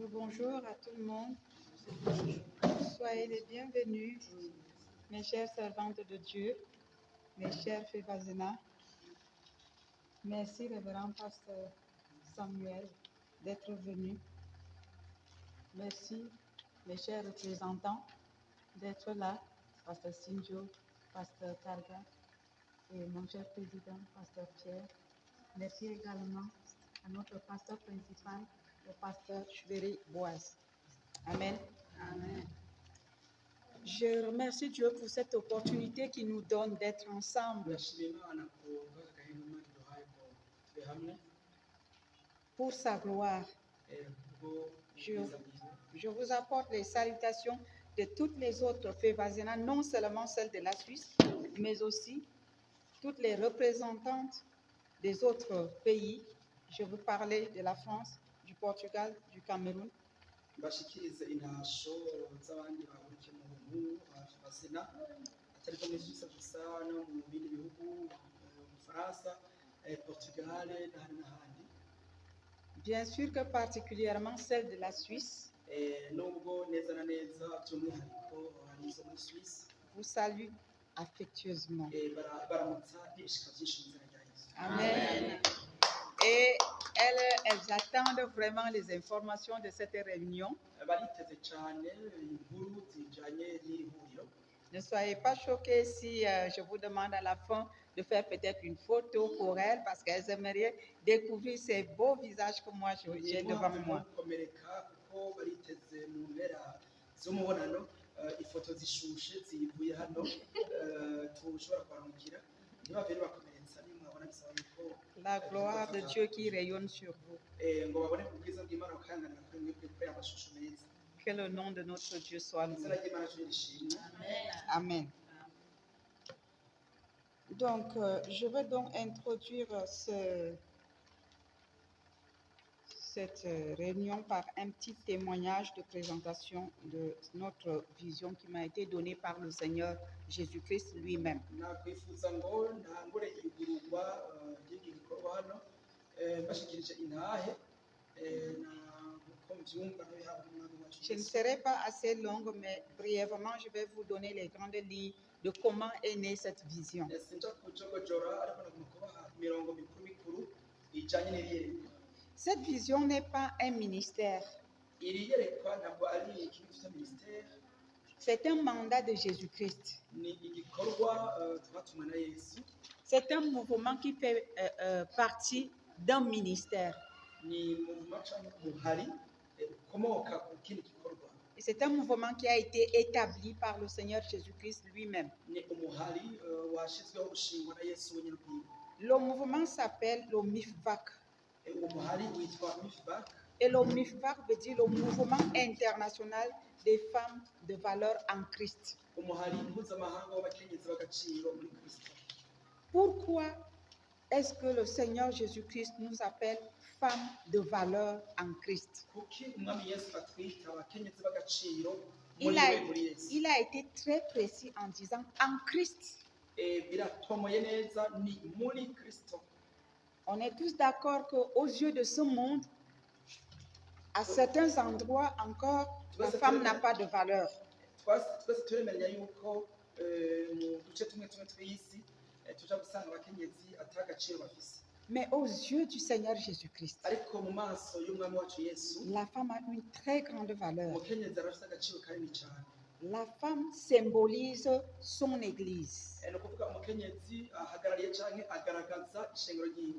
Bonjour à tout le monde. Soyez les bienvenus, mes chères servantes de Dieu, mes chers Févazena. Merci, révérend pasteur Samuel, d'être venu. Merci, mes chers représentants, d'être là, pasteur Sinjo, pasteur Targa et mon cher président, pasteur Pierre. Merci également à notre pasteur principal, le pasteur Chuberi Boaz. Amen. Amen. Je remercie Dieu pour cette opportunité qu'il nous donne d'être ensemble pour sa gloire. Je vous apporte les salutations de toutes les autres Févazena, non seulement celles de la Suisse, mais aussi toutes les représentantes des autres pays. Je veux parler de la France, du Portugal, du Cameroun. Bashikirize intasho z'abandi bahurikiye mu buntu Févazena atari ko muri Suisse gusa no mu bindi bihugu mu Faransa, Portugal n'ahandi. Bien sûr que particulièrement celle de la Suisse. Nubwo neza na neza by'umwihariko arizo muri Suisse. Vous salue affectueusement. Baramutsa n'ibishika byinshi mu izina rya Yesu. Amen. Et elles attendent vraiment les informations de cette réunion. Ne soyez pas choqués si je vous demande à la fin de faire peut-être une photo pour elles parce qu'elles aimeraient découvrir ces beaux visages que moi j'ai devant moi. La gloire de Dieu qui rayonne sur vous. Que le nom de notre Dieu soit loué. Amen. Donc, je vais donc introduire cette réunion par un petit témoignage de présentation de notre vision qui m'a été donnée par le Seigneur Jésus-Christ lui-même. Je ne serai pas assez longue, mais brièvement, je vais vous donner les grandes lignes de comment est née cette vision. Cette vision n'est pas un ministère. C'est un mandat de Jésus-Christ. C'est un mouvement qui fait partie d'un ministère. Et c'est un mouvement qui a été établi par le Seigneur Jésus-Christ lui-même. Le mouvement s'appelle le MIFVAC. Et le MIFVAC veut dire le mouvement international des femmes de valeur en Christ. Pourquoi est-ce que le Seigneur Jésus-Christ nous appelle femmes de valeur en Christ? Il a été très précis en disant en Christ. On est tous d'accord qu'aux yeux de ce monde, à certains endroits encore, la femme n'a pas de valeur. Mais aux yeux du Seigneur Jésus-Christ, la femme a une très grande valeur. La femme symbolise son Église.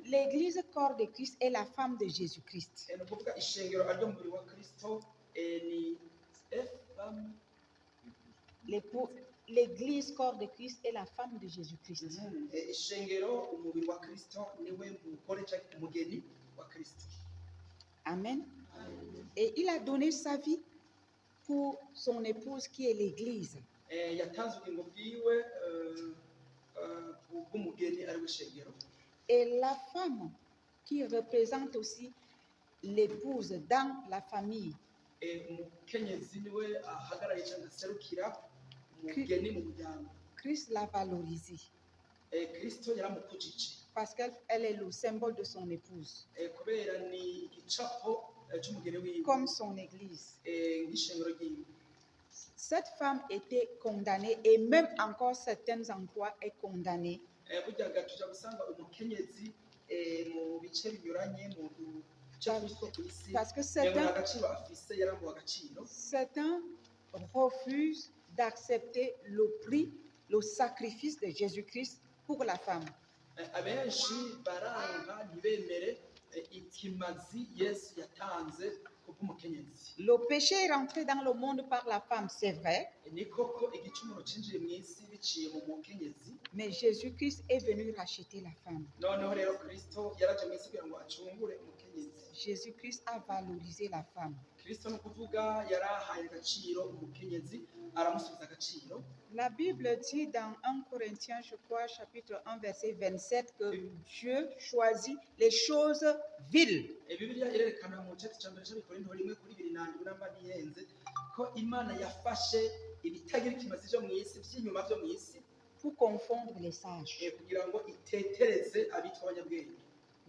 L'Église corps de Christ est la femme de Jésus-Christ. L'Église corps de Christ est la femme de Jésus-Christ. Amen. Et il a donné sa vie pour son épouse qui est l'Église. Et la femme qui représente aussi l'épouse dans la famille. Christ l'a valorisée. Parce qu'elle est le symbole de son épouse. cy'umugeni wiwe comme son église. nk'ishengero ryiwe. Cette femme était condamnée et même encore certains endroits est condamnée Burya tuja gusanga umukenyezi mu bice binyuranye mu duce twinshi two ku isi parce que nta agaciro afise, yarambuwe agaciro. certains refusent d'accepter le prix, le sacrifice de Jésus-Christ pour la femme. Abenshi baranga ntibemere ikimazi Yesu yatanze kubw'umukenyezi. Le péché est rentré dans le monde par la femme, c'est vrai, Ni koko igicumuro cinjiye mu isi biciye mu mukenyezi, mais Jésus-Christ est venu racheter la femme. noneho rero Kristo yaraje mu isi kugira ngo acungure umukenyezi. Jésus-Christ a valorisé la femme. Kristo ni ukuvuga yarahaye agaciro umukenyezi, aramusubiza agaciro. La Bible dit dans 1 Corinthiens, je crois, chapitre 1, verset 27, que Dieu choisit les choses viles. Bibiliya irerekana mu gice cya mbere cy'Abikorinto 1:7 namba ntihenze ko Imana yafashe ibitagira ikimazi byo mu isi, by'inyuma byo mu isi, pour confondre les sages. kugira ngo itetereze abitwa abanyabwenge.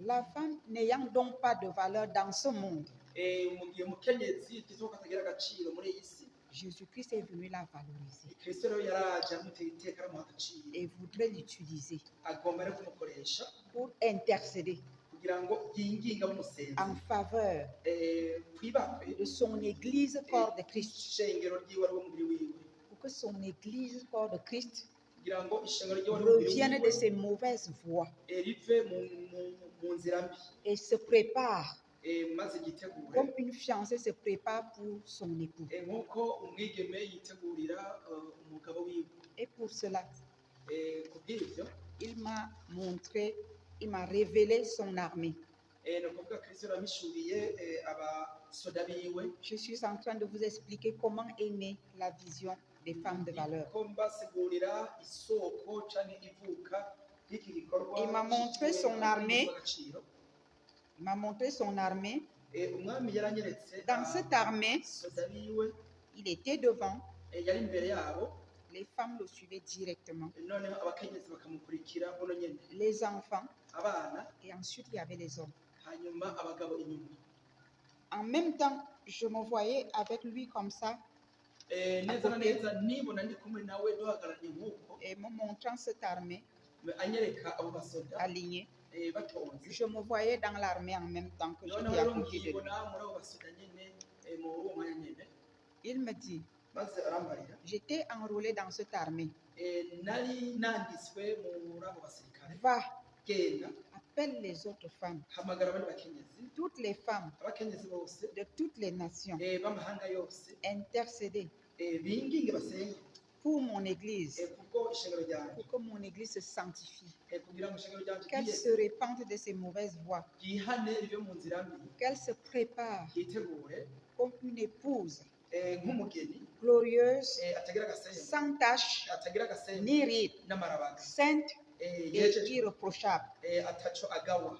La femme n'ayant donc pas de valeur dans ce monde, Mu gihe umukenyezi tuzi ko atagira agaciro muri iyi si, Jésus-Christ est venu la valoriser Kristo rero yaraje amutera iteka aramuha agaciro, et voudrait l'utiliser agomba rero kumukoresha pour intercéder kugira ngo yinginge abamusenzi en faveur kwibakwe de son Église, corps de Christ. ishengero ryiwe ari wo mubiri wiwe, Pour que son Église, corps de Christ, kugira ngo ishengero ryiwe ari wo mubiri revienne de wiwe ses mauvaises voies rive mu nzira mbi, et se prépare maze yitegure comme une fiancée se prépare pour son époux. nk'uko umwigeme yitegurira umugabo wiwe. Et pour cela, Ku bw'ibyo il m'a montré, il m'a révélé son armée. ni ukuvuga Kristo yaramishuriye abasoda biwe. Je suis en train de vous expliquer comment est née la vision des femmes de valeur. Ko mbasigurira isoko cyangwa ivuka ry'iki gikorwa. Il m'a montré son armée. Agaciro. Il m'a montré son armée. Umwami yaranyeretse Dans cette armée, abasoda biwe, il était devant. yari imbere yabo, Les femmes le suivaient directement. noneho abakenyezi bakamukurikira buno nyene, Les enfants. abana, Et ensuite, il y avait les hommes. hanyuma abagabo inyuma. En même temps, je me voyais avec lui comme ça, Neza na neza nibona ndi kumwe nawe duhagararanye nk'uko, et me montrant cette armée anyereka abo basoda alignée. batonze. Je me voyais dans l'armée en même temps que noneho j'étais à rero côté de lui. nkibona muri abo basoda nyene muri uwo mwanya nyene, Il me dit, maze arambarira j'étais enrôlé dans cette armée. nari nanditswe muri abo basirikare, Va, genda appelle les autres femmes, hamagara abandi bakenyezi, toutes les femmes abakenyezi bose de toutes les nations, b'amahanga yose, intercéder binginge basenge pour mon église, kubwo ishengero ryanjye, pour que mon église se sanctifie, kugira ngo ishengero ryanjye qu'elle se répande de ses mauvaises voies, ryihane rive mu nzira mbi, qu'elle se prépare ryitegure comme une épouse nk'umugeni glorieuse, atagira agasembe, sans tache, atagira agasembe ni ride, n'amarabaga, sainte et yejeje, irréprochable. ataco agawa,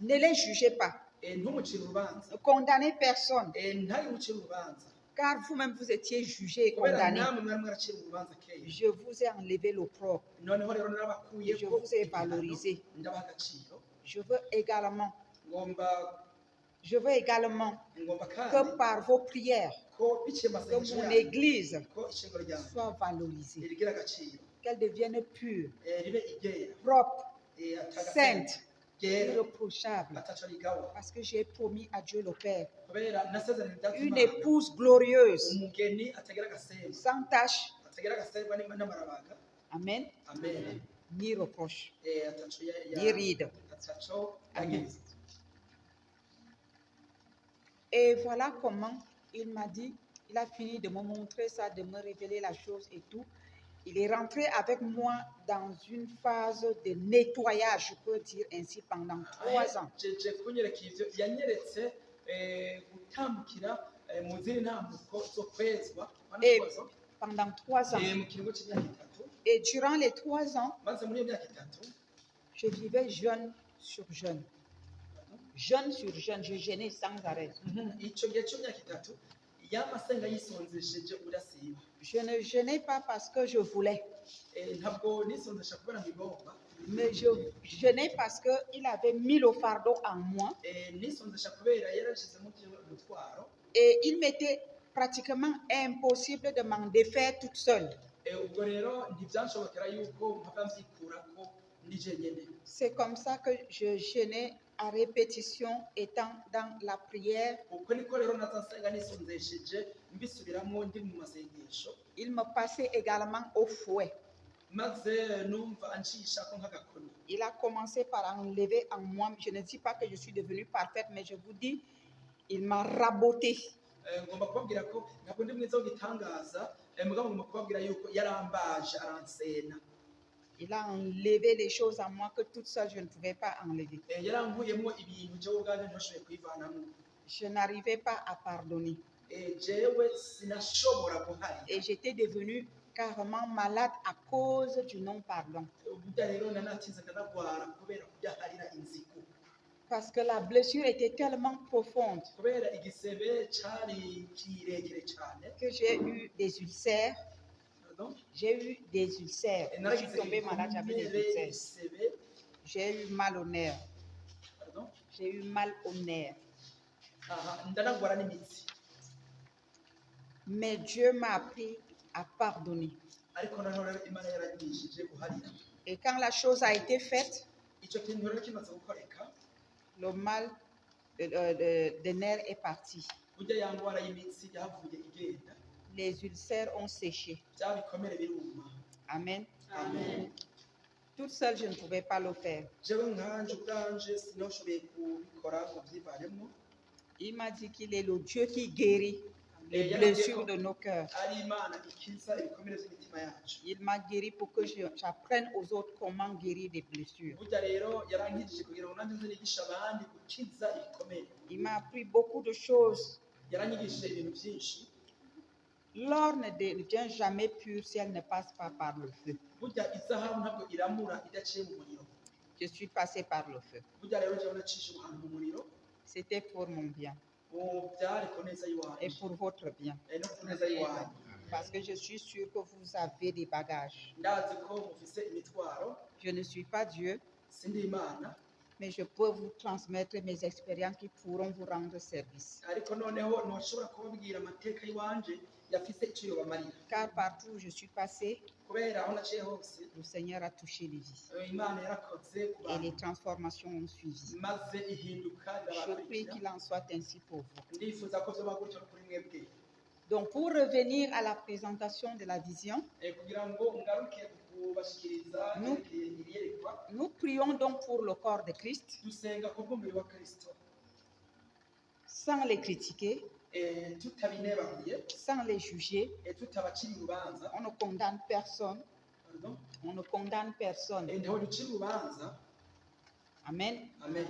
Ne les jugez pas, ntumucire urubanza, ne condamnez personne, ntayimucire urubanza, car vous-même vous étiez jugé et kubera condamné. namwe mwari mwaracira urubanza kera. Je vous ai enlevé l'opprobre, Noneho rero narabakuye je ko vous ai valorisé. ndabaha agaciro. Je veux également ngomba que kandi par vos prières, ko biciye que amasengesho mon yanyu, église ko ishengero ryanjye soit valorisée, rigira agaciro, qu'elle devienne pure, ribe igera, propre, atagasembe, sainte, ryera, irréprochable, ataco rigawa, parce que j'ai promis à Dieu le Père kubera nasezeranye une idatuma épouse glorieuse, umugeni atagira agasembe, sans tache, atagira agasembe n'amarabaga, amen, amen, ni reproche, ataco ni ride. ataco Amen. agiriza. Et voilà comment il m'a dit, il a fini de me montrer ça, de me révéler la chose et tout. Il est rentré avec moi dans une phase de nettoyage, je peux dire ainsi, pendant 3 ans. jeje kunyereka ivyo yanyeretse gutambukira mu zindi ntambuko zo kwezwa Pendant 3 ans. mu kiringo c'imyaka 3. Et durant les 3 ans, maze muri iyo myaka 3 je vivais jeûne sur jeûne. Jeûne sur jeûne, je jeûnais sans arrêt. ico gihe c'imyaka 3 yamasenga yisonzesheje udasiba. Je ne jeûnais pas parce que je voulais. ntabwo nisonzesha kubera mbigomba mais je jeûnais parce qu'il avait mis le fardeau en moi nisonzesha kubera yarashizemo umutwaro et il m'était pratiquement impossible de m'en défaire toute seule. ubwo rero ntibyanshobokera yuko mpava mbyikurako ndi jenyine. C'est comme ça que je jeûnais à répétition étant dans la prière. uko niko rero nazasenga nisonzesheje mbisubiramo ndi mu masengesho. Il me passait également au fouet. maze numva anshishako nk'agakoni. Il a commencé par enlever en moi. Je ne dis pas que je suis devenue parfaite, mais je vous dis, il m'a raboté. ngomba kubabwira ko ntabwo ndi mwiza w'igitangaza mugabo ngomba kubabwira yuko yarambaje aransena. Il a enlevé les choses en moi que toute seule je ne pouvais pas enlever. yarankuyemo ibintu jewe ubwanjye ntashoboye kwivanamo. Je n'arrivais pas à pardonner. jewe sinashobora guharira. Et j'étais devenue carrément malade à cause du non-pardon. burya rero nanatinzaga nagwara kubera kudaharira inzigo. Parce que la blessure était tellement profonde kubera igisebe cari kirekire cyane que j'ai eu des ulcères. Pardon? J'ai eu des ulcères. Je suis tombée malade, j'avais des ulcères. igisebe. J'ai eu mal au nerf. Pardon? J'ai eu mal au nerf. aha ndanagwara n'imitsi. Mais Dieu m'a appris à pardonner. ariko noneho rero imana yaranyigishije guharira. Et quand la chose a été faite, icyo kintu rero kimaze gukoreka le mal de nerf est parti. burya ya ndwara y'imitsi yavuye igenda. Les ulcères ont séché. bya bikomere biruma. Amen. amen. Toute seule, je ne pouvais pas le faire. jewe nkanje ubwanje sinoshoboye kubikora ngo byivanemo. Il m'a dit qu'il est le Dieu qui guérit les blessures de nos cœurs. ari imana ikiza ibikomere by'imitima yacu. Il m'a guéri pour que j'apprenne aux autres comment guérir des blessures. burya rero yarankijije kugira ngo nanjye nze nigishe abandi gukiza ibikomere. Il m'a appris beaucoup de choses. yaranyigishije ibintu byinshi. L'or ne devient jamais pur si elle ne passe pas par le feu. burya izahabu ntabwo iramura idaciye mu muriro. Je suis passée par le feu. burya rero jewe nacishe ahantu mu muriro. C'était pour mon bien byari ku neza et y'iwanjye pour votre bien. no ku neza y'iwanjye. Parce que je suis sûre que vous avez des bagages. ndazi ko mufise imitwaro. Je ne suis pas Dieu, sindi imana mais je peux vous transmettre mes expériences qui pourront vous rendre service. ariko noneho ntushobora kubabwira amateka y'iwanje yafise icyo yobamarira. Car partout où je suis passée, kubera aho naciye hose le Seigneur a touché les vies imana yarakoze ku et bantu les transformations ont suivi. maze ihinduka Je prie irabakurikira. qu'il en soit ainsi pour vous. ndifuza ko vyoba gutyo no kuri mwebwe. Donc, pour revenir à la présentation de la vision, kugira ngo ngaruke kubashikiriza No. iyerekwa. nous prions donc pour le corps de Christ dusenga ku bw'umubiri wa kristo sans les critiquer, tutabinebahuye sans les juger. tutabacira urubanza. On ne condamne personne. Pardon? On ne condamne personne. ntaho ducira urubanza. Amen. amen.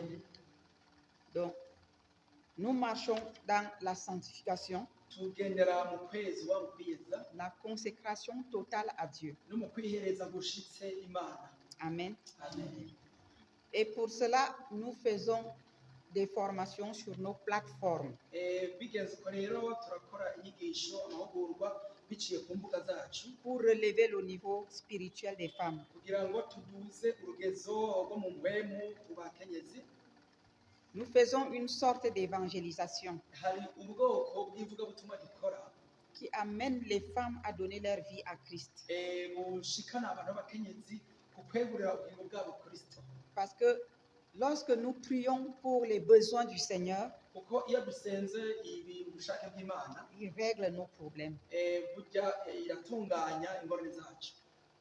Donc, nous marchons dans la sanctification, tugendera mu kwezi wa ukwiyeza la consécration totale à Dieu. no mu kwihereza gushitse imana. Amen. amen. Et pour cela, nous faisons des formations sur nos plateformes. bigenze uko rero turakora inyigisho amahugurwa biciye ku mbuga zacu Pour relever le niveau spirituel des femmes. kugira ngo tuduze urugezo rwo mu mpwemu ku bakenyezi. Nous faisons une sorte d'évangélisation hari ubwoko bw'ivugabutumwa dukora qui amène les femmes à donner leur vie à Christ. bushikana abantu b'abakenyezi ku kwegurira ubugingo bwabo kristo. Parce que lorsque nous prions pour les besoins du Seigneur, kuko iyo dusenze ibi ubushake bw'imana il règle nos problèmes. burya iratunganya ingorane zacu.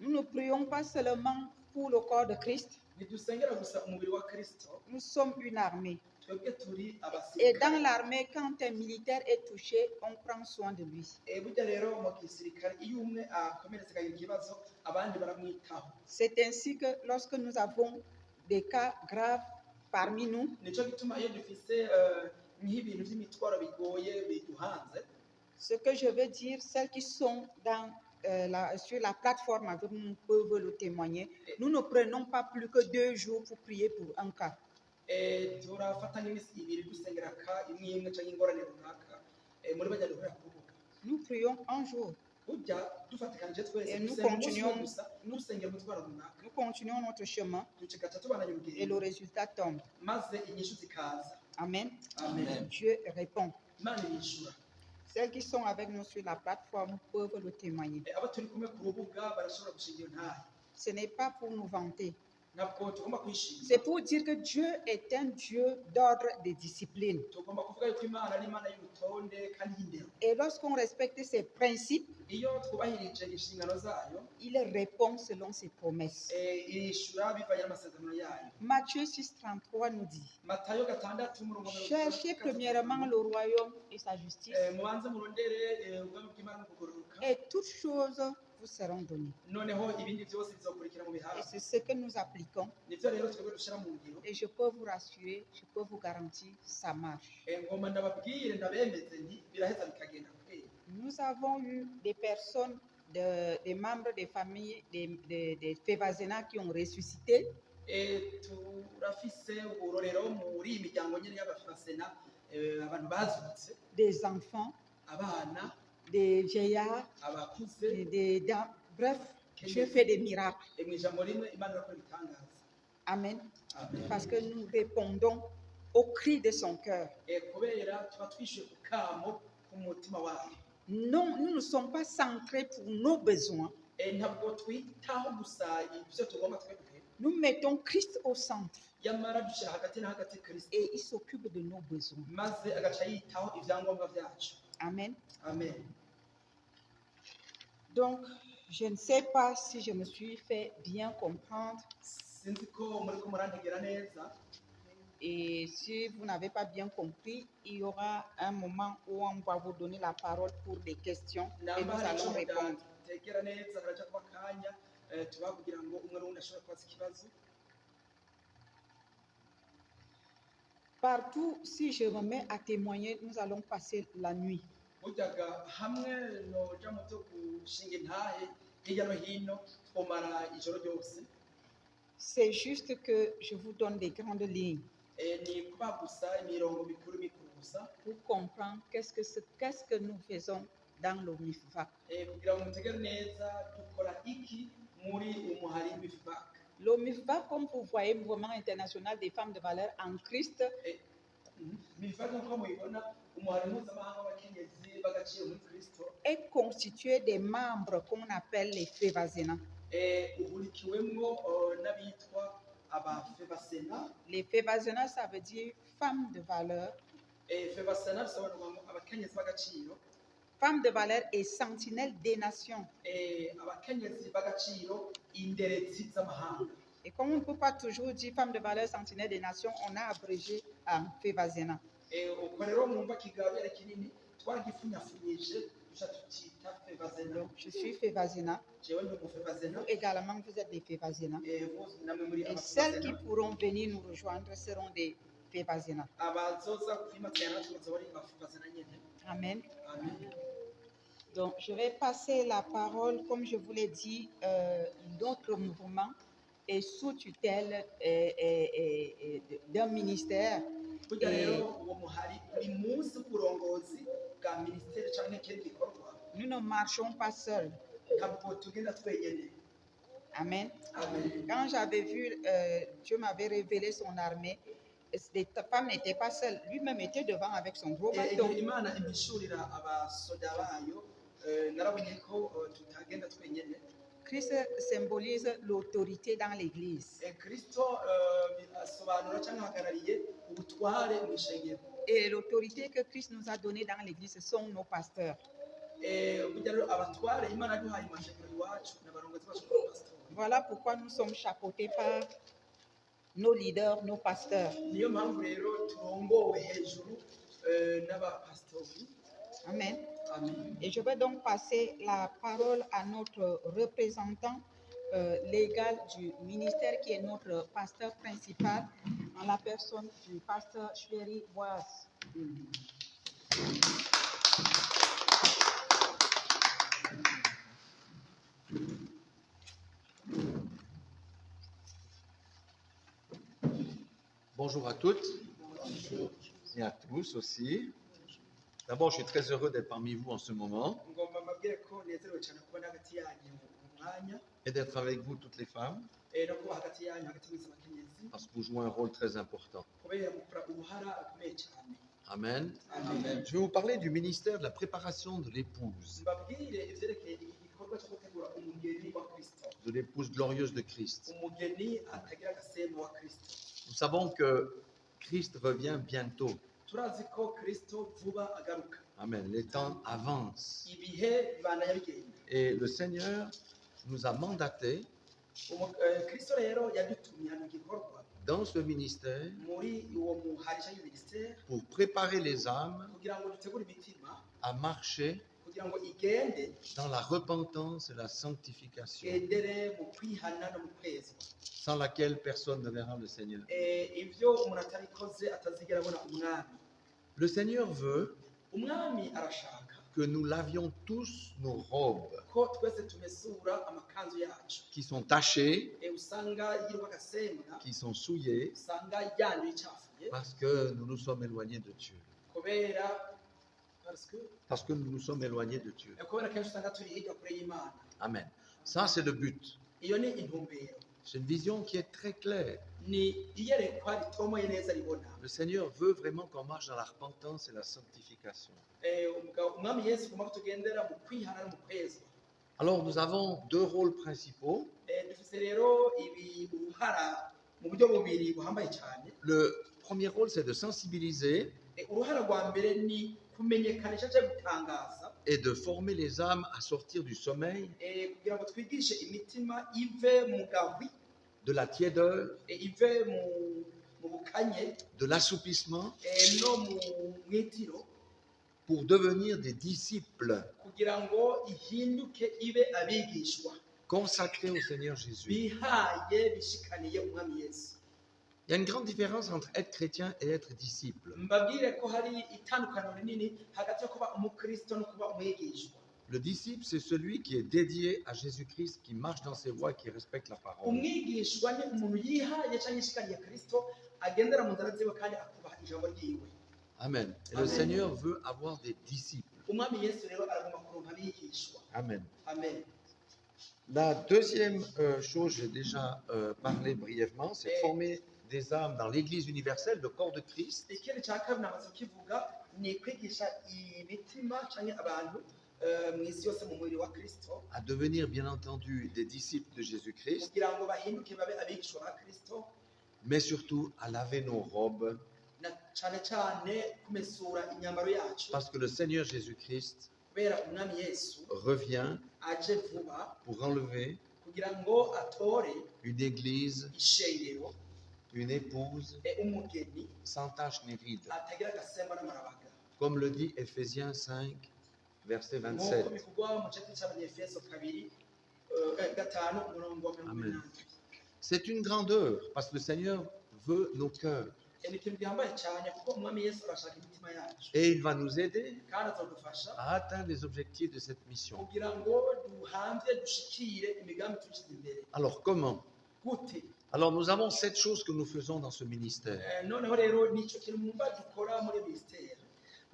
Nous ne prions pas seulement pour le corps de Christ, ntidusengera gusa umubiri wa kristo, nous sommes une armée. twebwe turi Et abasirikare. dans l'armée, quand un militaire est touché, on prend soin de lui. burya rero mu gisirikare iyo umwe akomeretse akagira ikibazo abandi baramwitaho. C'est ainsi que lorsque nous avons des cas graves parmi nous, nicyo gituma iyo dufise nk'ibintu by'imitwaro bigoye biduhanze. ce que je veux dire, celles qui sont sur la plateforme avec nous peuvent le témoigner, nous ne prenons pas plus que 2 jours pour prier pour un cas. turafata nk'iminsi ibiri dusengera ka imwe imwe cyangwa ingorane runaka muri bajya duhurira ku rubuga. Nous prions un jour. burya dufatikanije twese Et nous dusenga umunsi umwe continuons, gusa dusengera umutwaro runaka nous continuons notre chemin tugaca tubandanya et le urugendo résultat tombe. maze inyishu zikaza. Amen. Amen. Dieu répond. Imana irishura. Celles qui sont avec nous sur la plateforme peuvent le témoigner. Abo turi kumwe ku rubuga barashobora gushinga iyo ntahe. Ce n'est pas pour nous vanter. Ntabwo tugomba kwishima. C'est pour dire que Dieu est un Dieu d'ordre de discipline. Tugomba kuvuga yuko Imana ari Imana y'urutonde kandi y'indero. Et lorsqu'on respecte ses principes, Iyo twubahirije inshingano zayo, il répond selon ses promesses. irishura bivanye n'amasezerano yayo. Matthieu 6,33 nous dit, Matayo 6 umurongo wa cherchez premièrement le royaume et sa justice, mubanze murondere ubwami bw'Imana no kugororoka, et toutes choses vous seront données. noneho ibindi byose bizokurikira mu Et bihaha. c'est ce que nous appliquons. Nivyo rero twebwe dushira mu ngiro. Et je peux vous rassurer, je peux vous garantir, ça marche. Ngoma ndababwire ndabemeze nti biraheza bikagenda kwera. Nous avons eu des personnes, des membres des familles, des Févazena qui ont ressuscité. Turafise uburorero muri imiryango nyene y'abafasena abantu bazutse, Des enfants, abana, des vieillards, abakuze, des dames. Bref, Dieu fait des miracles. mu ijambo rimwe Imana irakora ibitangaza. Amen. Amen. Parce que nous répondons au cri de son cœur. Kubera tuba twishuye ku kamo k'umutima wayo. Non, nous ne sommes pas centrés pour nos besoins. Ntabwo twitaho gusa ibyo tugomba twebwe, Nous mettons Christ au centre yamara dushyira hagati na hagati Kristo, et il s'occupe de nos besoins. maze agaca yitaho ibyangombwa byacu. Amen. Amen. Donc, je ne sais pas si je me suis fait bien comprendre. Sinzi ko muri ko murantegera neza. Et si vous n'avez pas bien compris, il y aura un moment où on va vous donner la parole pour des questions et nous allons répondre. Tegera neza haraja kuba kanya tuba kugira ngo umwe n'undi ashobore kubaza ikibazo. Partout, si je me mets à témoigner, nous allons passer la nuit. Buryaga hamwe noja mu byo gushinga intahe hirya no hino twomara ijoro ryose. C'est juste que je vous donne des grandes lignes Ni kuba gusa imirongo mikuru mikuru gusa pour comprendre qu'est-ce que nous faisons dans le MIFVAC. kugira ngo mutegere neza dukora iki muri umuhari w'ifivak. Le MIFVAC, comme vous voyez, Mouvement international des femmes de valeur en Christ, Mifak nk'uko mubibona umuhari mpuzamahanga w'abakenyezi b'agaciro muri Kristo est constitué des membres qu'on appelle les Févazena. uhurikiwemwo n'abitwa abafebasena. Les Févazena, ça veut dire femmes de valeur. Febasena bisobanurwa ngo abakenyezi b'agaciro, Femmes de valeur et sentinelles des nations. abakenyezi b'agaciro, inderetsi z'amahanga. Et comme on ne peut pas toujours dire femmes de valeur, sentinelles des nations, on a abrégé en Févazena. Ubwo rero mwumva kigabere kinini twaragifunyafunyije duca tucita febasena. Donc, je suis Févazena. Jewe ndi umufebasena, Vous également, vous êtes des Févazena. bose namwe muri Et celles qui abafebasena. pourront venir nous rejoindre seront des Févazena. Abazoza kwimatira natwe bazoba ari abafebasena nyene. Amen. Amen. Donc, je vais passer la parole, comme je vous l'ai dit, notre mouvement est sous tutelle d'un ministère. Burya rero uwo muhari uri munsi w'uburongozi bwa minisiteri cyangwa ikindi gikorwa. Nous ne marchons pas seuls. Ntabwo tugenda twenyene. Amen. Amen. Quand j'avais vu, Dieu m'avait révélé son armée, les femmes n'étaient pas seules. Lui-même était devant avec son gros bâton. Igihe Imana impishurira abasoda bayo, narabonye ko tutagenda twenyene. Christ symbolise l'autorité dans l'Église. Kristo asobanura cyangwa ahagarariye ubutware mu ishengero. Et l'autorité que Christ nous a donnée dans l'Église, ce sont nos pasteurs. Burya rero abatware Imana yaduhaye mu mashengero iwacu n'abarongozi bacu b'abapasitori. Voilà pourquoi nous sommes chapeautés par nos leaders, nos pasteurs. Niyo mpamvu rero turongowe hejuru n'abapasitori. Amen. Amen. Et je vais donc passer la parole à notre représentant légal du ministère, qui est notre pasteur principal, en la personne du pasteur Chéri Boaz. Bonjour à toutes et à tous aussi. D'abord, je suis très heureux d'être parmi vous en ce moment. Ngomba mbabwire ko rero nezerewe cyane kuba ndi hagati yanyu mu mwanya et d'être avec vous toutes les femmes, no kuba hagati yanyu hagati mwese abakenyezi parce que vous jouez un rôle très important. kubera mukora uruhara rukomeye cyane. Amen. Amen. Je vais vous parler du ministère de la préparation de l'épouse, mbabwire ivyerekeye igikorwa cyo gutegura umugeni wa Kristo, de l'épouse glorieuse de Christ. umugeni atagira agasembo wa Kristo. Nous savons que Christ revient bientôt. turazi ko Kristo vuba agaruka, Amen. Les temps avancent. ibihe bibandanya bigenda. Et le Seigneur nous a mandatés Kristo rero yadutumye hano igikorwa dans ce ministère muri uwo muharisha y'iminisiteri pour préparer les âmes kugira ngo dutegure imitima à marcher kugira ngo igende dans la repentance et la sanctification, igendere mu kwihana no mu kwezwa, sans laquelle personne ne verra le Seigneur. ivyo umuntu atabikoze atazigera abona umwami. Le Seigneur veut Umwami arashaka que nous lavions tous nos robes ko twese tumesura amakanzu yacu, qui sont tachées, usanga yirwa agasembwa, qui sont souillées, usanga yanduye icafuye parce que nous nous sommes éloignés de Dieu. kubera Parce que nous nous sommes éloignés de Dieu. kubera kenshi usanga turi hirya kure y'Imana. Amen. Ça, c'est le but. Iyo ni intumbero, C'est une vision qui est très claire. ni iyerekwa ritomoye neza ribona. Le Seigneur veut vraiment qu'on marche dans la repentance et la sanctification. Umwami Yesu agomba kutugendera mu kwihana no mu kwezwa. Alors, nous avons deux rôles principaux. Dufise rero ibi uruhara mu buryo bubiri buhambaye cyane. Le premier rôle, c'est de sensibiliser Uruhara rwa mbere ni kumenyekanisha cyangwa gutangaza, et de former les âmes à sortir du sommeil, kugira ngo twigishe imitima ive mu gahwi, de la tiédeur, ive mu bukanye, de l'assoupissement, no mu mwitiro, pour devenir des disciples kugira ngo ihinduke ibe abigishwa consacrés au Seigneur Jésus. bihaye bishikaniye umwami Yesu. Il y a une grande différence entre être chrétien et être disciple. Mbabwire ko hari itandukaniro rinini hagati yo kuba umukristo no kuba umwigishwa. Le disciple, c'est celui qui est dédié à Jésus-Christ, qui marche dans ses voies et qui respecte la parole. Umwigishwa ni umuntu yihaye cyangwa yishikaniye Kristo, agendera mu nzira ziwe kandi akubaha ijambo ryiwe. Amen. Et le Amen. Seigneur veut avoir des disciples. Umwami Yesu rero aragomba kuronka abigishwa. Amen. Amen. La deuxième chose, j'ai déjà parlé brièvement, c'est former des âmes dans l'Église universelle, le corps de Christ, Ikindi cya kabiri namaze kukivuga ni kwigisha imitima cyangwa abantu mu isi yose mu mubiri wa Kristo, à devenir bien entendu des disciples de Jésus-Christ, kugira ngo bahinduke babe abigishwa ba Kristo, mais surtout à laver nos robes, na cyane cyane kumesura imyambaro yacu, parce que le Seigneur Jésus-Christ kubera umwami Yesu revient aje vuba pour enlever kugira ngo atore une Église, ishengero, une épouse umugeni sans tache ni ride, atagira agasemba n'amarabaga, comme le dit Éphésiens 5, verset nk'uko 27. bivugwa mu gice cy'Abanyefeso 2:5. C'est une grandeur, parce que le Seigneur veut nos cœurs. Ni ikintu gihambaye cyane kuko umwami Yesu arashaka imitima yacu Et il va nous aider kandi azadufasha à atteindre les objectifs de cette mission. kugira ngo duhamvye dushikire imigambi tushyize imbere. Alors comment? Gute? Alors nous avons 7 choses que nous faisons dans ce ministère. Noneho rero nicyo kintu mwumva dukora muri ministeri.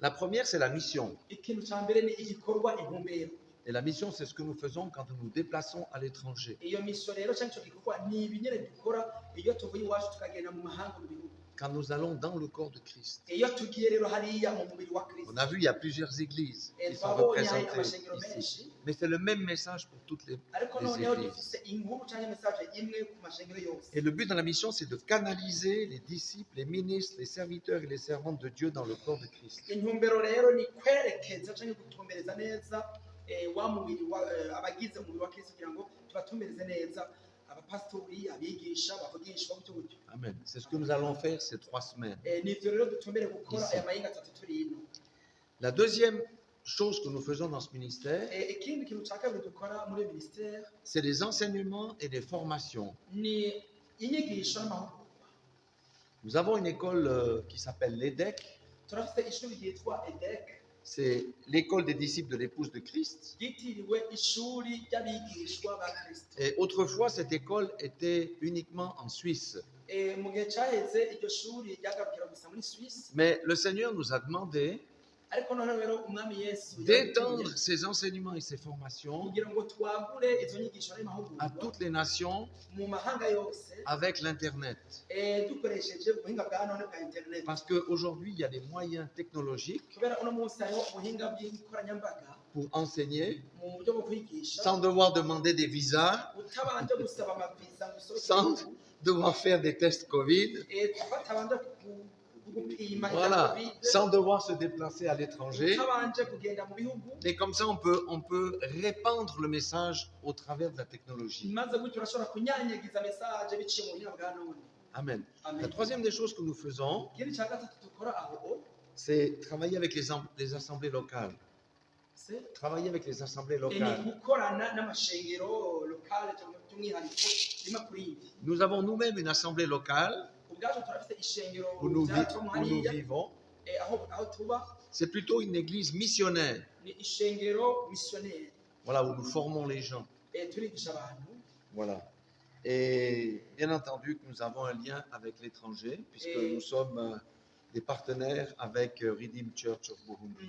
La première, c'est la mission. Ikintu cya mbere ni igikorwa intumbero. Et la mission, c'est ce que nous faisons quand nous nous déplaçons à l'étranger. Iyo mission rero cyangwa icyo gikorwa ni ibinyere dukora iyo tuvuye iwacu tukagenda mu mahanga mu bihugu. Quand nous allons dans le corps de Christ. Iyo tugiye rero hariya mu mubiri wa Kristo. On a vu, il y a plusieurs églises qui sont twabonye hari représentées amashengero ici. menshi, Mais c'est le même message pour toutes les ariko noneho églises. dufise inkuru cyangwa message imwe ku mashengero yose. Et le but de la mission, c'est de canaliser les disciples, les ministres, les serviteurs et les servantes de Dieu dans le corps de Christ. Intumbero rero ni kwerekeza cyangwa gutumbereza neza wa mubiri abagize umubiri wa Kristo kugira ngo tubatumbereze neza abapastori, abigisha, abavugishwa gutyo gutyo. Amen. C'est ce que nous allons faire ces 3 semaines. Nivyo rero dutumbere gukora Ici. aya mahinga atatu turi ino. La deuxième chose que nous faisons dans ce ministère, Ikindi kintu cya kabiri dukora muri ministeri c'est les enseignements et les formations. ni inyigisho n'amahugurwa. Nous avons une école qui s'appelle l'EDEC. Turafite ishuri ryitwa EDEC, C'est l'école des disciples de l'épouse de Christ. ryitiriwe ishuri ry'abigishwa ba Kristo. Et autrefois, cette école était uniquement en Suisse. Mu gihe cyaheze iryo shuri ryagarukira gusa muri Suisse, Mais le Seigneur nous a demandé ariko noneho rero umwami Yesu d'étendre ses enseignements et ses formations kugira ngo twagure izo nyigisho à n'amahugurwa toutes les nations mu mahanga yose avec l'Internet. dukoresheje ubuhinga bwa none bwa internet Parce qu'aujourd'hui, il y a des moyens technologiques kubera uno munsi hariho ubuhinga bw'ikoranyambaga pour enseigner mu buryo bwo kwigisha sans devoir demander des visas, utabanje gusaba amaviza ngo usohoke sans igihugu, devoir faire des tests Covid, batabanje gupima voilà, Covid, sans devoir se déplacer à l'étranger. utabanje kugenda mu bihugu Et comme ça, on peut répandre le message au travers de la technologie. maze gutyo urashobora kunyanyagiza message biciye mu buhinga bwa none. Amen. Amen. La troisième des choses que nous faisons, ikindi cya gatatu dukora aho c'est travailler avec les assemblées locales. Travailler avec les assemblées ni locales. gukorana n'amashengero lokale by'umwihariko rimwe kuri indi. Nous avons nous-mêmes une assemblée locale ubwacu turafite ishengero où nous ryacu mu hariya vivons. aho tuba C'est plutôt une église missionnaire, ni ishengero missionnaire voilà, où nous formons les gens. turigisha abantu. Voilà. Et bien entendu que nous avons un lien avec l'étranger, puisque nous sommes des partenaires avec Redeemed Church of Burundi.